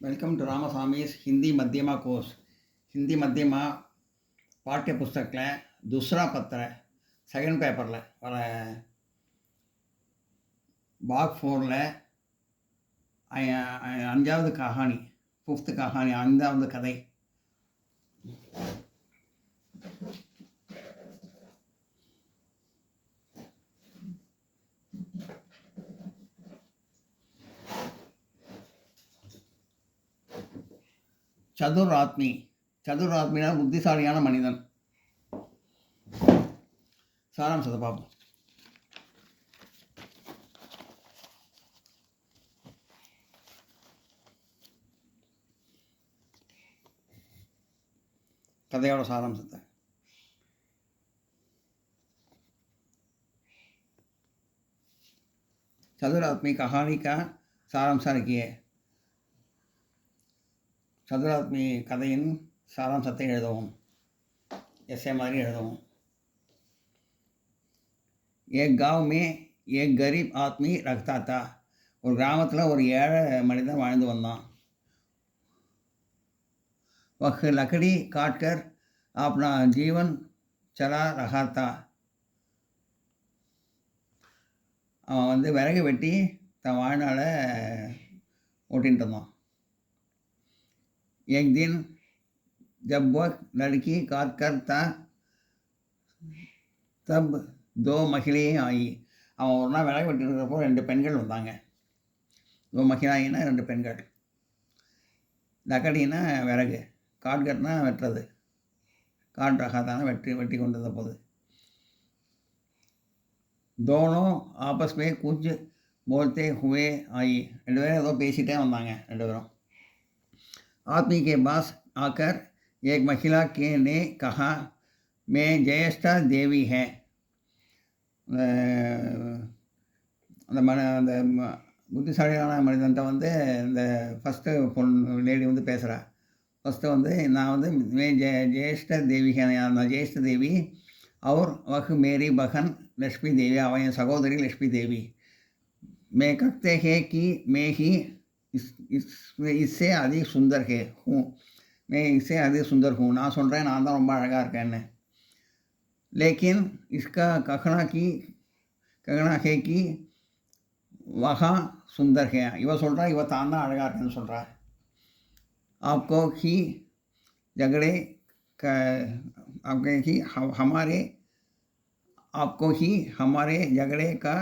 Welcome to रामास्वामी's Hindi मध्यमा course. Hindi मध्यमा पाठ्य पुस्तक दूसरा पत्र सेकंड पेपर वர भाग 4 अंजाவது कहानी फिफ्थ कहानी अंजाவது कதை. சதுராத்மி. சதுராத்மினா புத்திசாலியான மனிதன். சாராம்சத்தை பார்ப்போம். கதையோட சாராம்சத்தை. चतुरात्मी कहानी का सारांश लिखिए. चतुरात्मी कதையின் சாராம்சத்தை எழுதவும். ऐसे மாதிரி எழுதவும். एक गांव में एक गरीब आदमी रहता था. ஒரு கிராமத்தில் ஒரு ஏழை மனிதன் வாழ்ந்து வந்தான். वह लकड़ी काटकर अपना जीवन चला रहा था. அவன் விறகு வெட்டி தன் வாழ்நாளை ஓட்டின்ட்டு இருந்தான். एक दिन जब वह लड़की काट कर था तब दो महिलाएं आई. அவன் ஒரு நாள் விறகு வெட்டி இருக்கிறப்போ 2 பெண்கள் வந்தாங்க. दो महिलाएंனா 2 பெண்கள். லக்கடினா விறகு, காட்கர்னா வெட்டுறது, காட் ரகாத்தான வெட்டி கொண்டு இருந்த போது. दोनों आपस में कुछ बोलते हुए आई. 2 பேரும் ஏதோ பேசிகிட்டே வந்தாங்க. 2 பேரும். आदमी के पास आकर एक महिला के ने कहा, मैं ज्येष्ठा देवी है. அந்த புத்திசாலியான மனிதன்ட்ட இந்த ஃபஸ்ட்டு லேடி பேசுகிறா. ஃபஸ்ட்டு நான் மே ज्येष्ठा देवी है, நான் ज्येष्ठ देवी और वह मेरी बहन लक्ष्मी देवी, அவன் என் சகோதரி லக்ஷ்மி தேவி. मैं कहते हैं कि मैं ही इससे अधिक सुंदर हूँ. मैं इससे अधिक सुंदर हूँ. நான் சொல்கிறேன் நான் தான் ரொம்ப அழகாக இருக்கேன்னு. लेकिन इसका कहना है कि वहाँ सुंदर है. இவ சொல்கிறா இவ தான் தான் அழகாக இருக்கேன்னு சொல்கிறா. आपको ही झगड़े हमारे झगड़े का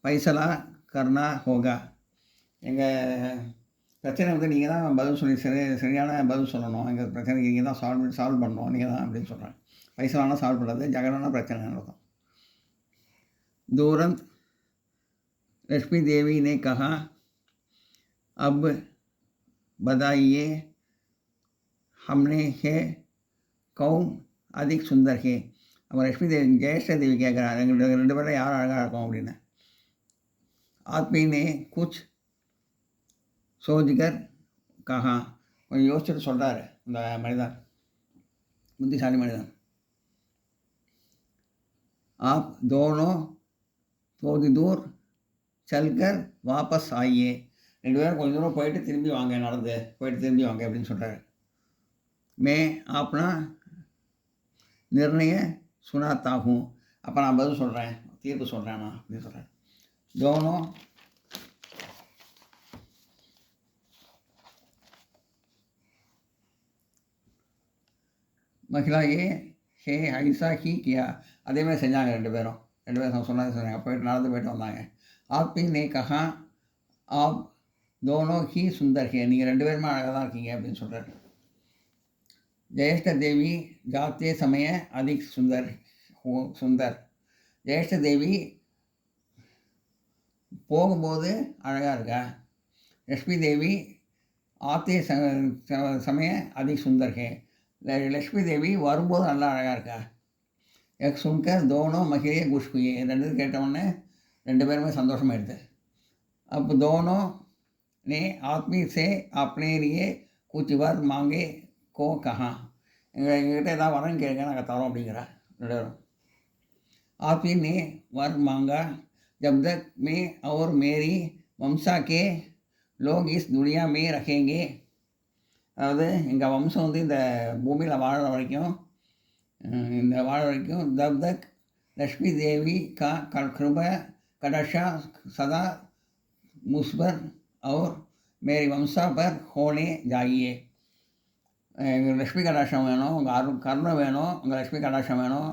फैसला करना होगा. எங்கள் பிரச்சனை நீங்கள் தான் பதில் சொல்லி சரியான பதில் சொல்லணும். எங்கள் பிரச்சனைக்கு நீங்கள் தான் சால்வ் பண்ணணும். நீங்கள் தான் அப்படின்னு சொல்கிறேன். ஃபைசலானா சால்வ் பண்ணுறது, ஜகடானா பிரச்சனை நடக்கும். तुरंत लक्ष्मी देवी ने कहा, अब बताइए हमने है कौन अधिक सुंदर है. अब लक्ष्मी देवी ज्येष्ठ देवी கேட்குறாங்க, எங்களுக்கு 2 பேரும் யார் அழகாக இருக்கும் அப்படின்னு. आदमी ने कुछ सोचकर कहा. கொஞ்சம் யோசிச்சுட்டு சொல்கிறாரு இந்த மனிதன், புத்திசாலி மனிதன். आप दोनों थोड़ी दूर चलकर वापस आइए. 2 பேரும் கொஞ்சம் தூரம் போயிட்டு திரும்பி வாங்க, நடந்து போயிட்டு திரும்பி வாங்க அப்படின்னு சொல்கிறாரு. मैं अपना निर्णय सुनाता हूँ. அப்போ நான் பதில் சொல்கிறேன், தீர்ப்பு சொல்கிறேன் நான் அப்படின்னு சொல்கிறேன். दोनों महिलाएं है ऐसा ही किया. அதே மாதிரி செஞ்சாங்க 2 பேரும். 2 பேரும் சொன்னாங்க, போயிட்டு நடந்து போயிட்டு வந்தாங்க. आदमी ने कहा, आप दोनों ही सुंदर है. நீங்கள் 2 பேருமே அழகாக தான் இருக்கீங்க அப்படின்னு சொல்கிறாரு. ज्येष्ठ देवी जाते समय अधिक सुंदर. ज्येष्ठ देवी போகும்போது அழகாக இருக்கா. லக்ஷ்மி தேவி ஆத்தே சமய அதிக் சுந்தர் है. லக்ஷ்மி தேவி வரும்போது நல்லா அழகாக இருக்கா. एक सुनकर दोनों महिलाएं खुश हुई. 2 கேட்டவுடனே 2 பேருமே சந்தோஷமாயிடுது. अब दोनों ने आदमी से अपने लिए कुछ वर मांगे को कहा. எங்ககிட்ட ஏதாவது வரன்னு கேட்க நாங்கள் தரோம் அப்படிங்கிறா 2 பேரும். आदमी ने वर मांगा, जब तक मैं और मेरी वंशा के लोग इस दुनिया में रहेंगे. அதாவது எங்கள் வம்சம் வந்து இந்த பூமியில் வாழற வரைக்கும் तब तक लक्ष्मी देवी का कृपा कटाक्षा सदा मुझ पर और मेरी वंशा पर होने चाहिए. எங்கள் லக்ஷ்மி கடாட்சம் வேணும், உங்கள் கருணை வேணும், உங்கள் லக்ஷ்மி கடாட்சம் வேணும்,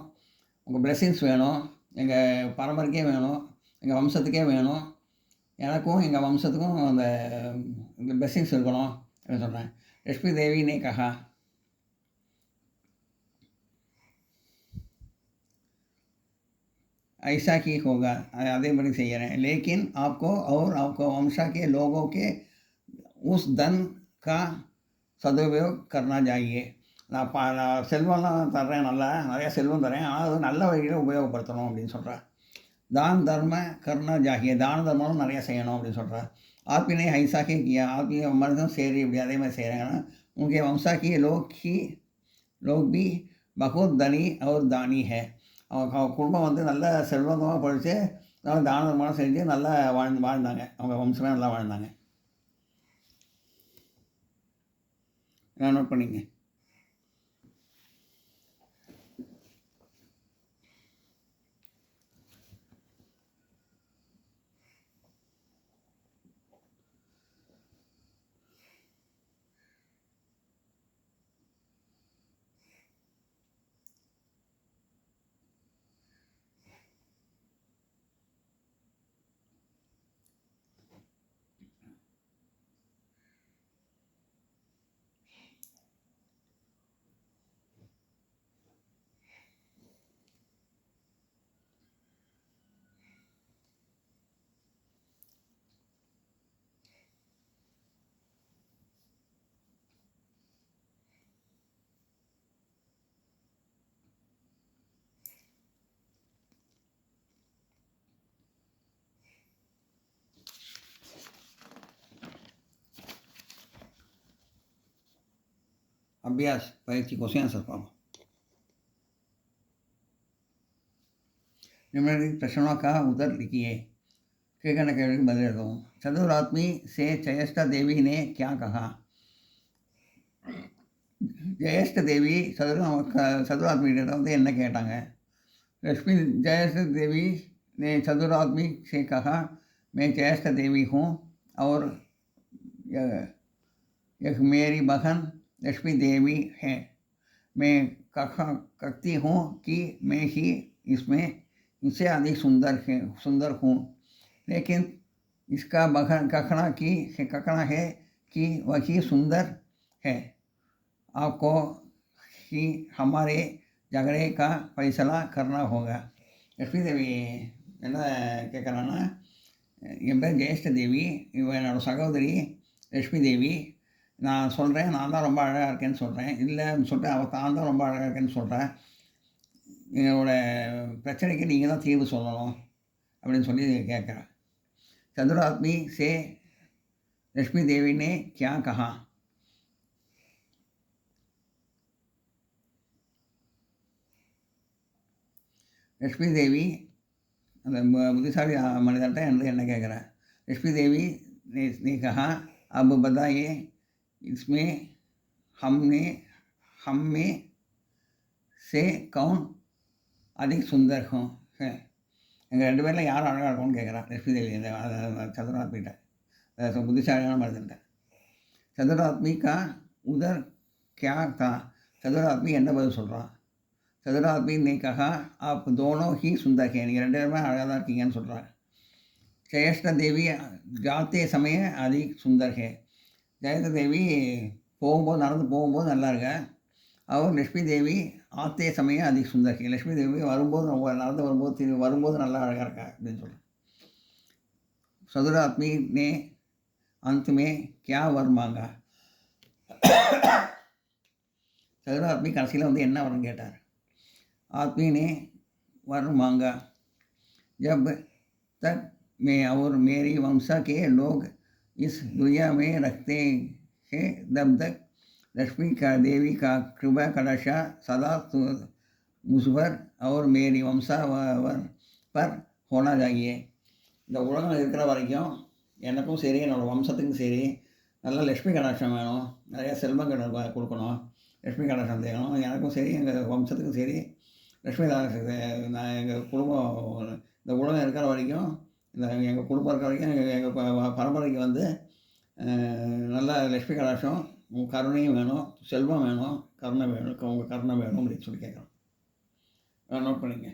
உங்கள் பிளெஸ்ஸிங்ஸ் வேணும், எங்கள் பரம்பரைக்கே வேணும், எங்கள் வம்சத்துக்கே வேணும், எனக்கும் எங்கள் வம்சத்துக்கும் அந்த பிளெஸ்ஸிங்ஸ் இருக்கணும் அப்படின்னு சொல்கிறேன். लक्ष्मी देवी ने कहा, ऐसा ही होगा, அதே மாதிரி செய்கிறேன். लेकिन आपको और आपको वंशा के लोगों के उस धन का सदुपयोग करना चाहिए. நான் செல்வம்லாம் தர்றேன், நிறையா செல்வம் தரேன், ஆனால் அது நல்ல வழியில் உபயோகப்படுத்தணும் அப்படின்னு சொல்கிறேன். தான தர்ம கர்ணா ஜாகிய, தான தர்மம் நிறையா செய்யணும் அப்படின்னு சொல்கிறேன். ஆத்மினே ஐசாக்கே கியா, ஆத்மீக மருந்தும் சரி இப்படி அதே மாதிரி செய்கிறாங்கன்னா उनके वंशा के लोग भी बहुत धनी और दानी है. அவங்க குடும்பம் வந்து நல்ல செல்வந்தமாக படித்து நல்லா தான தர்மம் செஞ்சு நல்லா வாழ்ந்தாங்க. அவங்க வம்சமே நல்லா வாழ்ந்தாங்க. நோட் பண்ணிங்க. अभ्यास परीक्षी क्वेश्चन आंसर पाओ. निम्नलिखित प्रश्नों का उत्तर लिखिए. केकन केवल बदल दो. चतुरात्मी से जयेष्ठा देवी ने क्या कहा? जयेष्ठ देवी चतुरात्मी வந்து என்ன கேட்டாங்க? लक्ष्मी जयेष्ठ देवी ने चतुरात्मी से कहा, मैं जयेष्ठ देवी हूँ और यह मेरी बहन लक्ष्मी देवी है. मैं कहती हूँ कि मैं ही इसमें इससे अधिक सुंदर हूँ, लेकिन इसका कहना है कि वही सुंदर है. आपको ही हमारे झगड़े का फैसला करना होगा. लक्ष्मी देवी என்ன கேட்குறான்னா, என் பேர் ஜெயேஷ்ட தேவி, இவன் என்னோடய சகோதரி லக்ஷ்மி தேவி. நான் சொல்கிறேன், நான் தான் ரொம்ப அழகாக இருக்கேன்னு சொல்கிறேன், இல்லைன்னு சொல்லிட்டு அவள் தான் ரொம்ப அழகாக இருக்கேன்னு சொல்கிறேன். எங்களோட பிரச்சனைக்கு நீங்கள் தான் தீர்வு சொல்லணும் அப்படின்னு சொல்லி கேட்குறேன். चतुरात्मी से लक्ष्मी देवी ने क्या कहा? लक्ष्मी देवी அந்த புத்திசாலி மனிதர்கிட்ட என்ன கேட்குறேன். लक्ष्मी देवी ने कहा, अब बताइए इसमें हम में से कौन अधिक सुंदर है. எங்கள் 2 பேரில் யார் அழகாக இருக்கும்னு கேட்குறான் லக்ஷ்மி தேவி இந்த சதுராத்மிகிட்ட, புத்திசாலியான மனிதன்கிட்ட. சதுராத்மி கா உதர் क्या था? சதுராத்மி என்ன பதில் சொல்கிறான்? चतुरात्मी ने कहा, आप दोनों ही सुंदर हैं, நீங்கள் 2 பேருமே அழகாக தான் இருக்கீங்கன்னு சொல்கிறாங்க. ஜெயேஷ்ட தேவி जाते समय अधिक सुंदर है. ஜெயேஷ்ட தேவி நடந்து போகும்போது நல்லா இருக்க. அவர் லக்ஷ்மி தேவி ஆத்தே சமயம் அதிக சுந்தர் है. லக்ஷ்மி தேவி நடந்து வரும்போது நல்லா அழகாக இருக்கா அப்படின்னு சொல்கிறேன். चतुरात्मी ने अंत में क्या वर मांगा? चतुरात्मी கடைசியில் வந்து என்ன வரன்னு கேட்டார். आदमी ने वर मांगा, जब तक मैं और मेरी वंशा के लोग इस दुनिया में रखते हैं तब तक लक्ष्मी का देवी का कृपा कटाक्षा सदा मुझ पर और मेरी वंशावर पर होना चाहिए. இந்த உலகம் இருக்கிற வரைக்கும் எனக்கும் சரி, என்னோடய வம்சத்துக்கும் சரி, நல்லா லட்சுமி கடாட்சம் வேணும். நிறையா செல்வங்கள் கொடுக்கணும். லட்சுமி கடாட்சம் வேணும். எனக்கும் சரி, எங்கள் வம்சத்துக்கும் சரி, லட்சுமி கடாட்சத்தை நான் எங்கள் குடும்பம் இந்த உலகம் இருக்கிற வரைக்கும், இந்த எங்கள் குடும்பம் இருக்கிற வரைக்கும் எங்கள் பரம்பரைக்கு வந்து நல்லா லட்சுமி கடாட்சம், உங்கள் கருணையும் வேணும், செல்வம் வேணும், கருணை வேணும், உங்கள் கருணை வேணும் அப்படின்னு சொல்லி கேட்குறோம். நோட் பண்ணிங்க.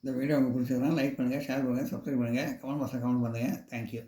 இந்த வீடியோ உங்களுக்கு பிடிச்சதுன்னா லைக் பண்ணுங்கள், ஷேர் பண்ணுங்கள், சப்ஸ்கிரைப் பண்ணுங்கள், கமெண்ட் பாக்ஸில் கமெண்ட் பண்ணுங்கள். தேங்க்யூ.